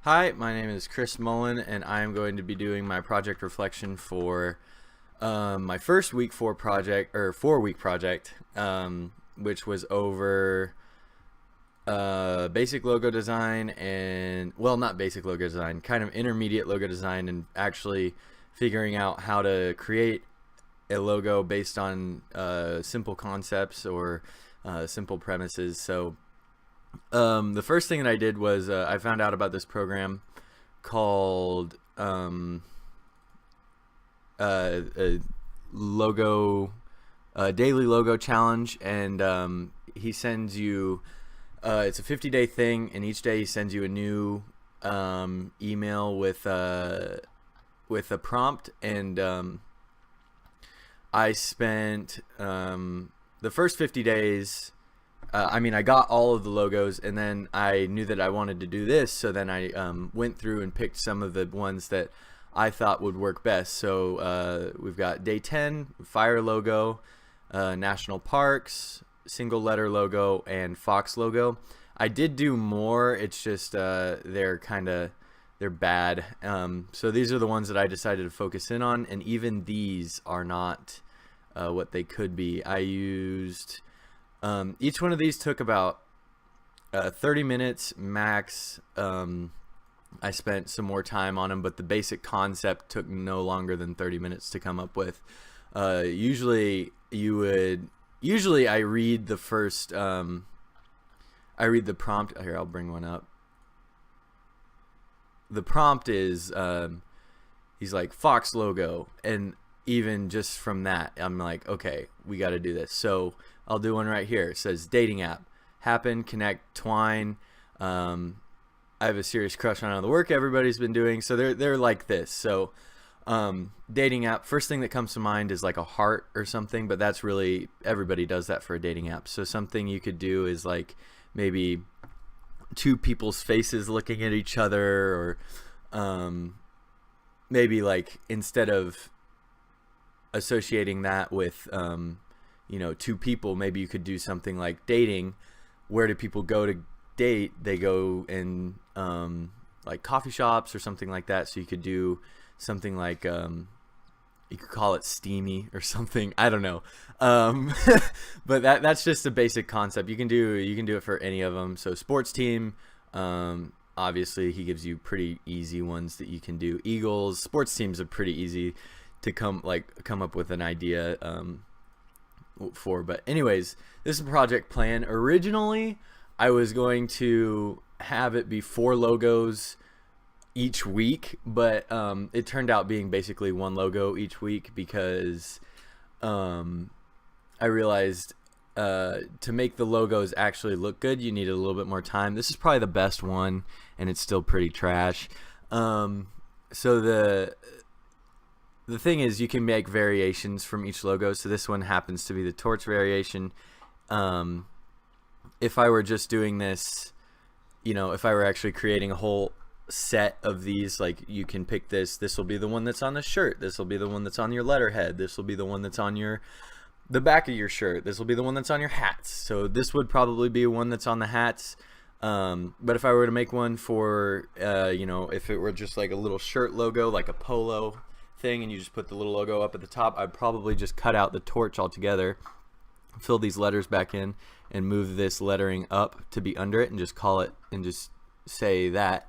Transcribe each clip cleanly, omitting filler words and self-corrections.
Hi, my name is Chris Mullen, and I'm going to be doing my project reflection for my first week 4 week project, which was over basic logo design and, well, not basic logo design, kind of intermediate logo design, and actually figuring out how to create a logo based on simple concepts or simple premises. So the first thing that I did was I found out about this program called a logo daily logo challenge, and he sends you it's a 50-day thing, and each day he sends you a new email with a prompt. And I spent the first 50 days. I got all of the logos, and then I knew that I wanted to do this, so then I went through and picked some of the ones that I thought would work best. So we've got day 10, fire logo, national parks, single letter logo, and fox logo. I did do more, it's just they're bad. So these are the ones that I decided to focus in on, and even these are not what they could be. I used each one of these took about 30 minutes max. I spent some more time on them, but the basic concept took no longer than 30 minutes to come up with. Usually I read the first, I read the prompt. Here, I'll bring one up. The prompt is, he's like, Fox logo. And even just from that, I'm like, okay, we got to do this. So I'll do one right here. It says dating app, happen, connect, twine. I have a serious crush on all the work everybody's been doing. So they're like this. So dating app, first thing that comes to mind is like a heart or something, but that's really, everybody does that for a dating app. So something you could do is like maybe two people's faces looking at each other, or maybe like instead of associating that with two people, maybe you could do something like dating. Where do people go to date? They go in like coffee shops or something like that. So you could do something like you could call it steamy or something. I don't know. But that's just a basic concept. You can do it for any of them. So sports team, obviously he gives you pretty easy ones that you can do. Eagles, sports teams are pretty easy to come up with an idea for. But anyways, this is a project plan. Originally I was going to have it be 4 logos each week, but it turned out being basically 1 logo each week, because I realized to make the logos actually look good, you need a little bit more time. This is probably the best one, and it's still pretty trash. So the thing is, you can make variations from each logo. So this one happens to be the torch variation. If I were just doing this, if I were actually creating a whole set of these, like, you can pick this will be the one that's on the shirt, this will be the one that's on your letterhead, this will be the one that's on the back of your shirt, this will be the one that's on your hats. So this would probably be one that's on the hats. But if I were to make one for if it were just like a little shirt logo, like a polo thing, and you just put the little logo up at the top, I'd probably just cut out the torch altogether, fill these letters back in, and move this lettering up to be under it, and just call it, and just say that.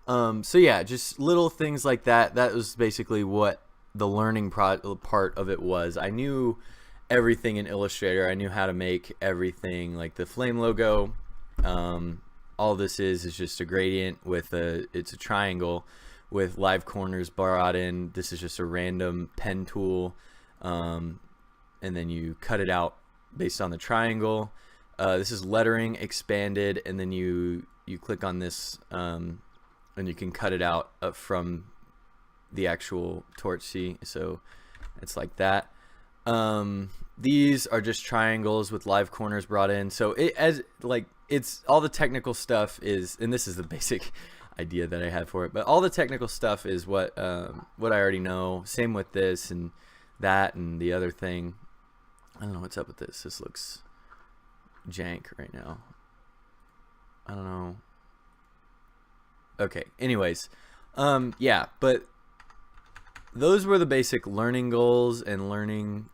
So yeah, just little things like that. That was basically what the learning part of it was. I knew everything in Illustrator. I knew how to make everything, like the flame logo. All this is just a gradient with it's a triangle with live corners brought in. This is just a random pen tool, and then you cut it out based on the triangle. This is lettering expanded, and then you click on this, and you can cut it out from the actual torch. See, so it's like that. These are just triangles with live corners brought in. So it's all the technical stuff is, and this is the basic idea that I had for it, but all the technical stuff is what I already know. Same with this and that and the other thing. I don't know what's up with this. This looks jank right now. I don't know. Okay. Anyways, yeah, but those were the basic learning goals and learning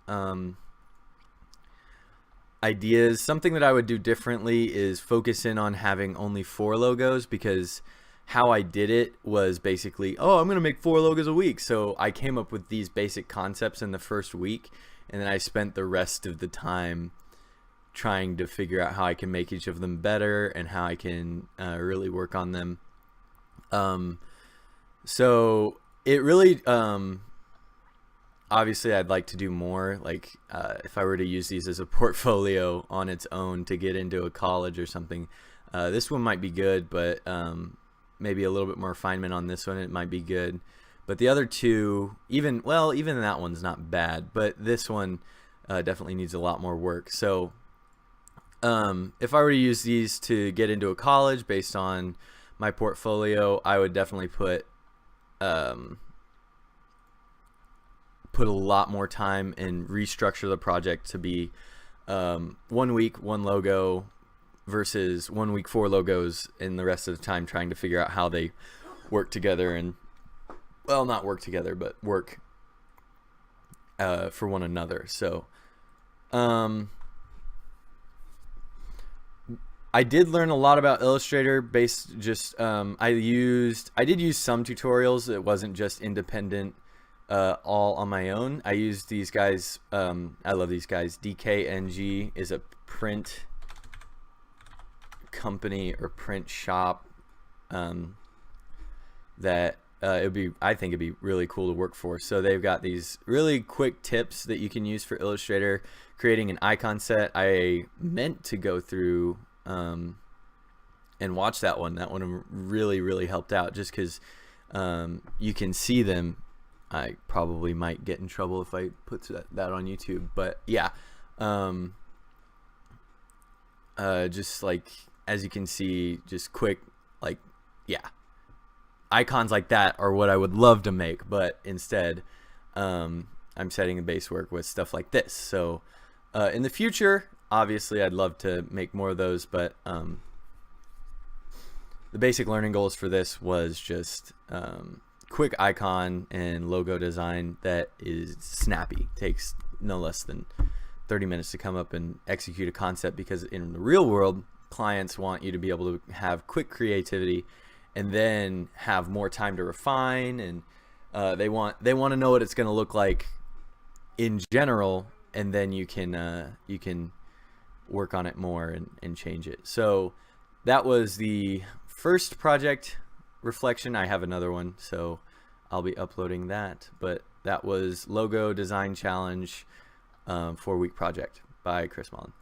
ideas. Something that I would do differently is focus in on having only 4 logos, because how I did it was basically, oh, I'm going to make 4 logos a week. So I came up with these basic concepts in the first week, and then I spent the rest of the time trying to figure out how I can make each of them better and how I can really work on them. So it really, obviously I'd like to do more. Like if I were to use these as a portfolio on its own to get into a college or something, this one might be good, but maybe a little bit more refinement on this one, it might be good. But the other two, even that one's not bad, but this one definitely needs a lot more work. So if I were to use these to get into a college based on my portfolio, I would definitely put a lot more time and restructure the project to be 1 week 1 logo versus 1 week 4 logos, and the rest of the time trying to figure out how they work together, and well, not work together, but work for one another. So I did learn a lot about Illustrator based just I did use some tutorials. It wasn't just independent all on my own. I used these guys. I love these guys. DKNG is a print company or print shop that I think it'd be really cool to work for. So they've got these really quick tips that you can use for Illustrator, creating an icon set. I meant to go through and watch that one. That one really helped out, just because you can see them. I probably might get in trouble if I put that on YouTube, but yeah, just like, as you can see, just quick, like, yeah, icons like that are what I would love to make, but instead I'm setting the base work with stuff like this. So in the future, obviously I'd love to make more of those, but the basic learning goals for this was just quick icon and logo design that is snappy. Takes no less than 30 minutes to come up and execute a concept, because in the real world, clients want you to be able to have quick creativity and then have more time to refine, and they want to know what it's going to look like in general, and then you can work on it more and change it. So that was the first project reflection. I have another one, so I'll be uploading that, but that was Logo Design Challenge 4-week project by Chris Mullen.